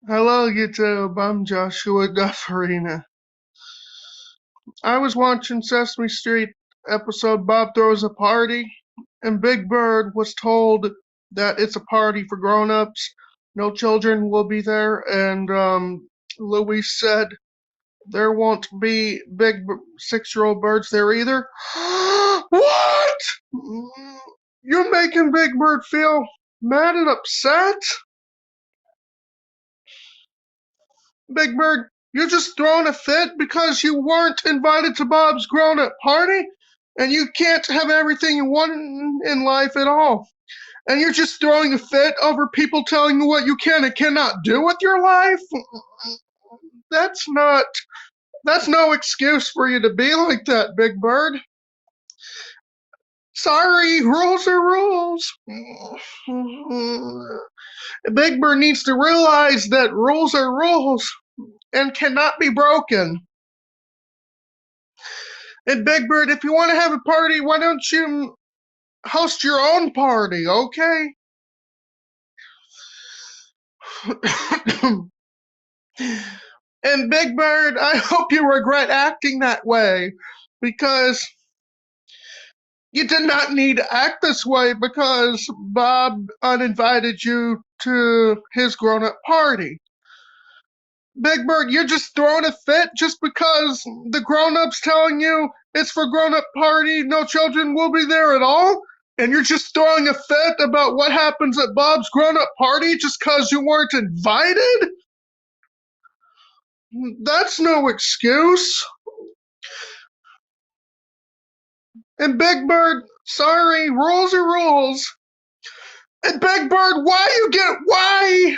Hello, YouTube. I'm Joshua Dufferina. I was watching Sesame Street episode Bob Throws a Party, and Big Bird was told that it's a party for grown-ups. No children will be there, and Louis said there won't be big 6-year-old birds there either. What? You're making Big Bird feel mad and upset? Big Bird, you're just throwing a fit because you weren't invited to Bob's grown-up party, and you can't have everything you want in life at all. And you're just throwing a fit over people telling you what you can and cannot do with your life? That's not, that's no excuse for you to be like that, Big Bird. Sorry, rules are rules. Big Bird needs to realize that rules are rules and cannot be broken. And Big Bird, if you want to have a party, why don't you host your own party, okay? And Big Bird, I hope you regret acting that way, because you did not need to act this way because Bob uninvited you to his grown-up party. Big Bird, you're just throwing a fit just because the grown-ups telling you it's for grown-up party, no children will be there at all? And you're just throwing a fit about what happens at Bob's grown-up party just because you weren't invited? That's no excuse. And Big Bird, sorry, rules are rules. And Big Bird, why?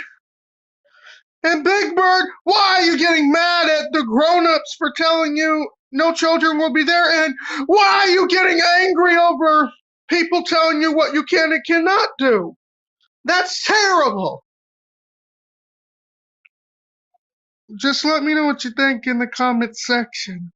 And Big Bird, why are you getting mad at the grown-ups for telling you no children will be there? And why are you getting angry over people telling you what you can and cannot do? That's terrible. Just let me know what you think in the comment section.